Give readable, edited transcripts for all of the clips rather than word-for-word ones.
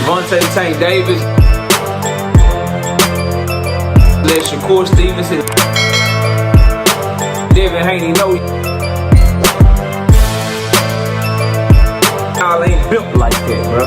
Devontae Tank Davis. Let Shakur Stevenson. Devin Haney know y'all ain't built like that, bro.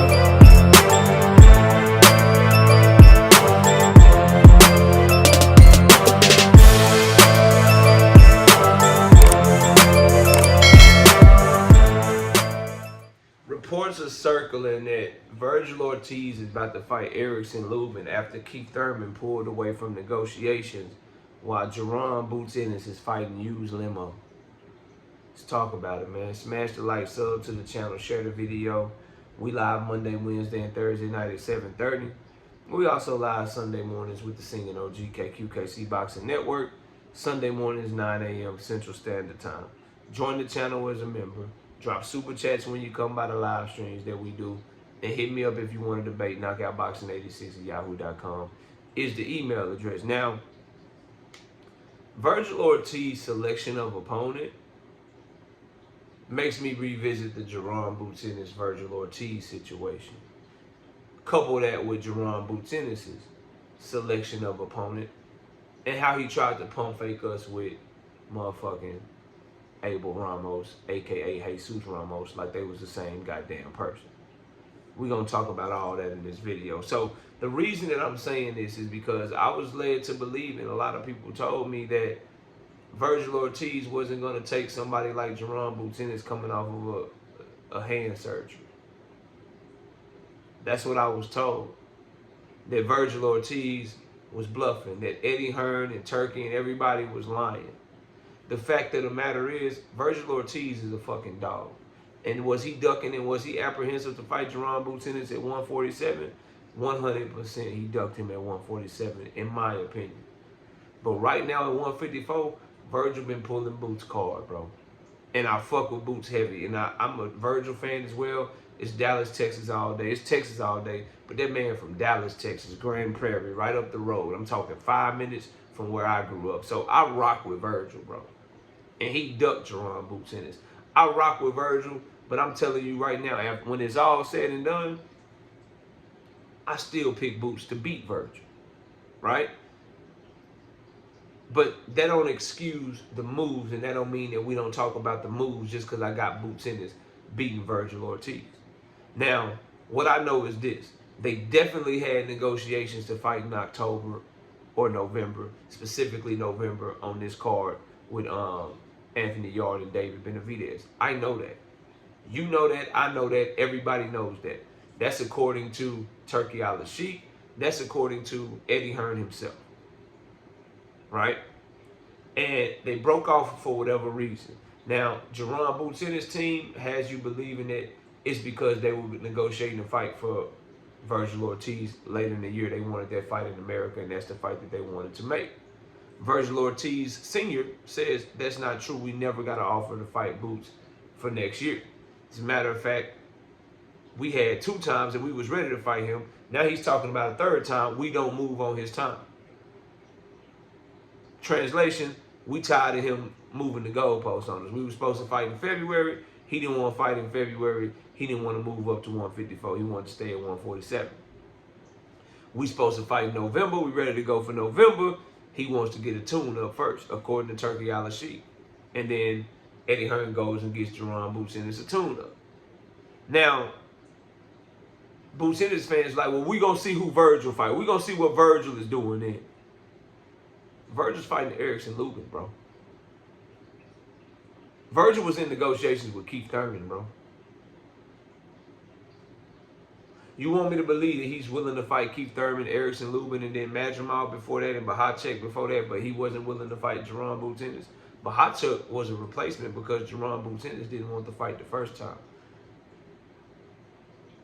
Reports are circling that Vergil Ortiz is about to fight Erickson Lubin after Keith Thurman pulled away from negotiations, while Jaron Ennis is fighting Hughes Limo. Let's talk about it, man. Smash the like, sub to the channel, share the video. We live Monday, Wednesday, and Thursday night at 7:30. We also live Sunday mornings with the singing OG KQKC Boxing Network. Sunday mornings, 9 a.m. Central Standard Time. Join the channel as a member. Drop super chats when you come by the live streams that we do. And hit me up if you want to debate. knockoutboxing86@yahoo.com is the email address. Now, Vergil Ortiz's selection of opponent makes me revisit the Jaron Ennis Vergil Ortiz situation. Couple that with Jaron Ennis's selection of opponent and how he tried to pump fake us with motherfucking Abel Ramos, aka Jesus Ramos, like they was the same goddamn person. We're gonna talk about all that in this video. So the reason that I'm saying this is because I was led to believe, and a lot of people told me that Vergil Ortiz wasn't gonna take somebody like Jaron Ennis coming off of a hand surgery. That's what I was told. That Vergil Ortiz was bluffing, that Eddie Hearn and Turkey and everybody was lying. The fact of the matter is, Vergil Ortiz is a fucking dog. And was he ducking and was he apprehensive to fight Jaron Ennis at 147? 100% he ducked him at 147, in my opinion. But right now at 154, Vergil been pulling Boots card, bro. And I fuck with Boots heavy. And I'm a Vergil fan as well. It's Dallas, Texas all day. It's Texas all day. But that man from Dallas, Texas, Grand Prairie, right up the road. I'm talking 5 minutes from where I grew up. So I rock with Vergil, bro. And he ducked Jaron Ennis. I rock with Vergil, but I'm telling you right now, when it's all said and done, I still pick Boots to beat Vergil, right? But that don't excuse the moves, and that don't mean that we don't talk about the moves just because I got Ennis beating Vergil Ortiz. Now, what I know is this. They definitely had negotiations to fight in October or November, specifically November on this card with Anthony Yarde and David Benavidez. I know that. You know that. I know that. Everybody knows that. That's according to Turkey Al-Sheikh. That's according to Eddie Hearn himself. Right? And they broke off for whatever reason. Now, Jaron Ennis' team has you believing that it's because they were negotiating a fight for Vergil Ortiz later in the year. They wanted that fight in America, and that's the fight that they wanted to make. Vergil Ortiz Sr. says that's not true. We never got an offer to fight Boots for next year. As a matter of fact, we had 2 times and we was ready to fight him. Now he's talking about a 3rd time. We don't move on his time. Translation, we tired of him moving the goalposts on us. We were supposed to fight in February. He didn't want to fight in February. He didn't want to move up to 154. He wanted to stay at 147. We supposed to fight in November. We ready to go for November. He wants to get a tune-up first, according to Turkey Al-Sheikh. And then Eddie Hearn goes and gets Jaron Ennis a tune-up. Now, Ennis fans like, well, we going to see who Vergil fight. We going to see what Vergil is doing then. Vergil's fighting Erickson Lubin, bro. Vergil was in negotiations with Keith Thurman, bro. You want me to believe that he's willing to fight Keith Thurman, Erickson Lubin, and then Madrimov before that, and Bahachek before that, but he wasn't willing to fight Jaron Ennis? Bahachek was a replacement because Jaron Ennis didn't want to fight the first time.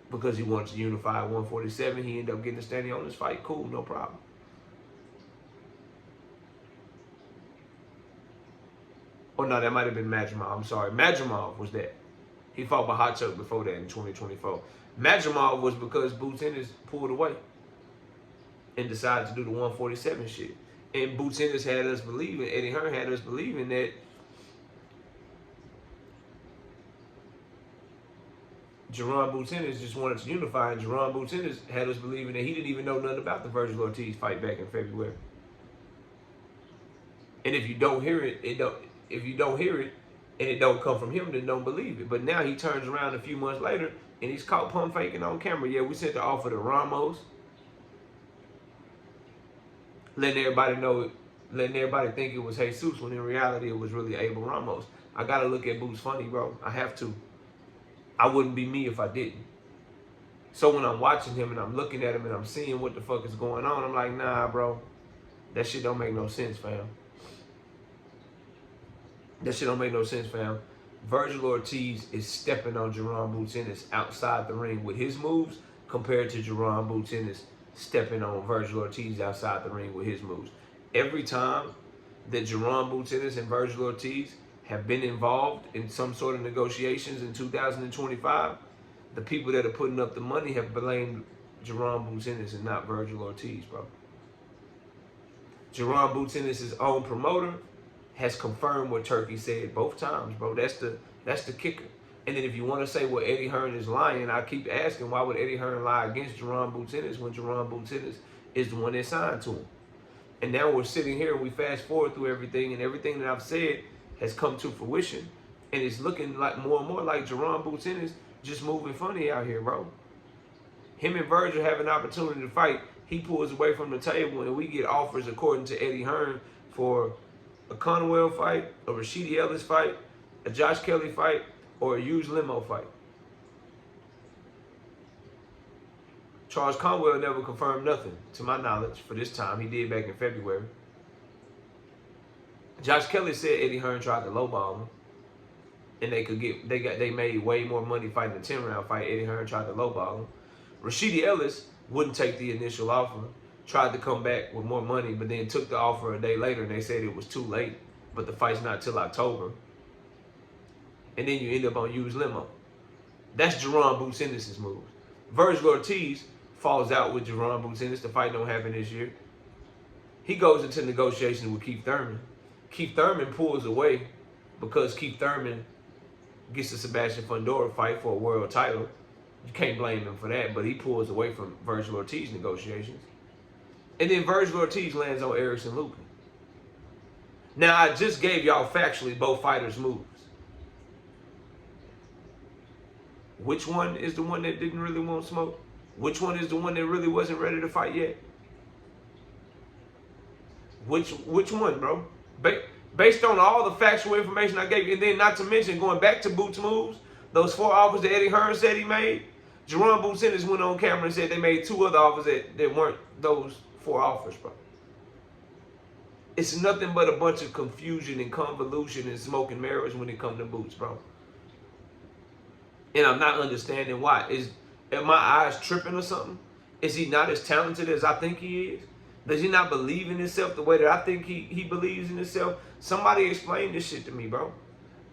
Because he wanted to unify at 147, he ended up getting a standing on his fight. Cool, no problem. Oh, no, that might have been Madrimov. I'm sorry. Madrimov was that. He fought Bahachek before that in 2024. Madrimov was because Ennis pulled away and decided to do the 147 shit. And Ennis had us believing, Eddie Hearn had us believing that Jaron Boots Ennis just wanted to unify, and Jaron Boots Ennis had us believing that he didn't even know nothing about the Vergil Ortiz fight back in February. And if you don't hear it, it don't. If you don't hear it, and it don't come from him, then don't believe it. But now he turns around a few months later, and he's caught pump faking on camera. Yeah, we sent the offer to Ramos, letting everybody know, letting everybody think it was Jesus, when in reality it was really Abel Ramos. I gotta look at Boots funny, bro. I have to. I wouldn't be me if I didn't. So when I'm watching him and I'm looking at him and I'm seeing what the fuck is going on, I'm like, nah, bro, that shit don't make no sense, fam. That shit don't make no sense, fam. Vergil Ortiz is stepping on Jaron Boots Ennis outside the ring with his moves compared to Jaron Boots Ennis stepping on Vergil Ortiz outside the ring with his moves. Every time that Jaron Boots Ennis and Vergil Ortiz have been involved in some sort of negotiations in 2025, the people that are putting up the money have blamed Jaron Boots Ennis and not Vergil Ortiz, bro. Jaron Boots Ennis' own promoter has confirmed what Turkey said both times, bro. That's the kicker. And then if you want to say, well, Eddie Hearn is lying, I keep asking, why would Eddie Hearn lie against Jaron Boots Ennis when Jaron Boots Ennis is the one that signed to him? And now we're sitting here and we fast forward through everything, and everything that I've said has come to fruition, and it's looking like more and more like Jaron Boots Ennis just moving funny out here, bro. Him and Vergil have an opportunity to fight. He pulls away from the table, and we get offers, according to Eddie Hearn, for a Conwell fight, a Rashidi Ellis fight, a Josh Kelly fight, or a Hughes Limo fight. Charles Conwell never confirmed nothing, to my knowledge, for this time. He did back in February. Josh Kelly said Eddie Hearn tried to lowball him, and they made way more money fighting a 10-round fight. Eddie Hearn tried to lowball him. Rashidi Ellis wouldn't take the initial offer, tried to come back with more money, but then took the offer a day later, and they said it was too late, but the fight's not till October. And then you end up on Hughes Limo. That's Jaron Boots Ennis' moves. Vergil Ortiz falls out with Jaron Boots Ennis. The fight don't happen this year. He goes into negotiations with Keith Thurman. Keith Thurman pulls away because Keith Thurman gets the Sebastian Fundora fight for a world title. You can't blame him for that, but he pulls away from Vergil Ortiz negotiations. And then Vergil Ortiz lands on Erickson Lupin. Now, I just gave y'all factually both fighters' moves. Which one is the one that didn't really want smoke? Which one is the one that really wasn't ready to fight yet? Which one, bro? Based on all the factual information I gave you, and then not to mention going back to Boots' moves, those 4 offers that Eddie Hearn said he made, Jaron Boots Ennis went on camera and said they made 2 other offers that weren't those 4 offers, bro. It's nothing but a bunch of confusion and convolution and smoke and mirrors when it comes to Boots, bro. And I'm not understanding why. Are my eyes tripping or something? Is he not as talented as I think he is? Does he not believe in himself the way that I think he believes in himself? Somebody explain this shit to me, bro.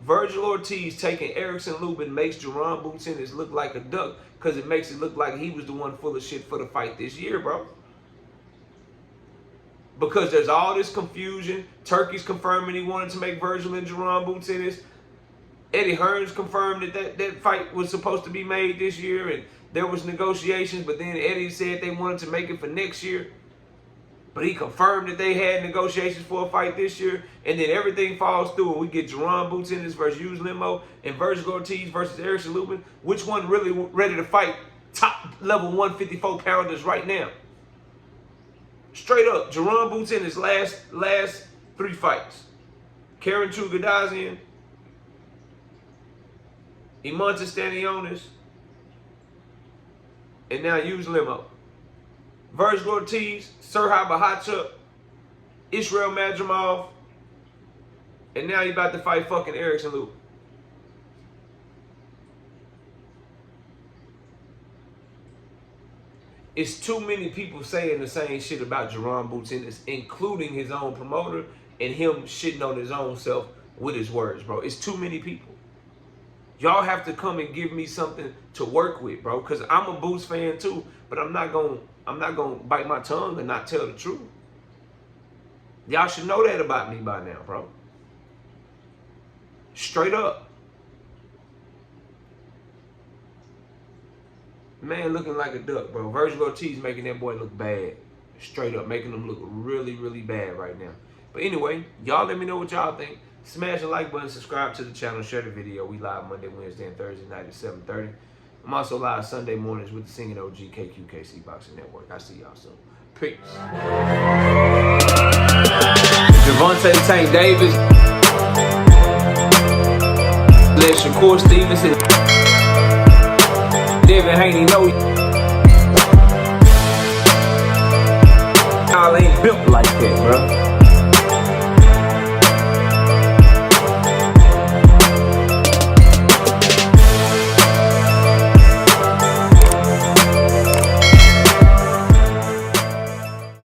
Vergil Ortiz taking Erickson Lubin makes Jaron Boots Ennis look like a duck because it makes it look like he was the one full of shit for the fight this year, bro. Because there's all this confusion. Turkey's confirming he wanted to make Vergil and Jaron Boots Ennis. Eddie Hearn's confirmed that fight was supposed to be made this year, and there was negotiations, but then Eddie said they wanted to make it for next year. But he confirmed that they had negotiations for a fight this year, and then everything falls through, and we get Jaron Boots Ennis versus Hughes Limo and Vergil Ortiz versus Erickson Lubin. Which one really ready to fight top level 154 pounders right now? Straight up, Jaron Boots Ennis last 3 fights: Karen Chugadazian, Imonta Stanionis, and now Hughes Limo. Vergil Ortiz, Serhai Bahachuk, Israel Madrimov, and now he about to fight fucking Erickson Lubin. It's too many people saying the same shit about Jaron Boots Ennis, including his own promoter and him shitting on his own self with his words, bro. It's too many people. Y'all have to come and give me something to work with, bro, because I'm a Boots fan too, but I'm not gonna bite my tongue and not tell the truth. Y'all should know that about me by now, bro. Straight up. Man looking like a duck, bro. Vergil Ortiz making that boy look bad. Straight up, making him look really, really bad right now. But anyway, y'all let me know what y'all think. Smash the like button, subscribe to the channel, share the video. We live Monday, Wednesday, and Thursday night at 7:30. I'm also live Sunday mornings with the Singing OG KQKC Boxing Network. I see y'all soon. Peace. Javante Tank Davis. Let Shakur Stevenson. Devin Haney know y'all ain't built like that, bro.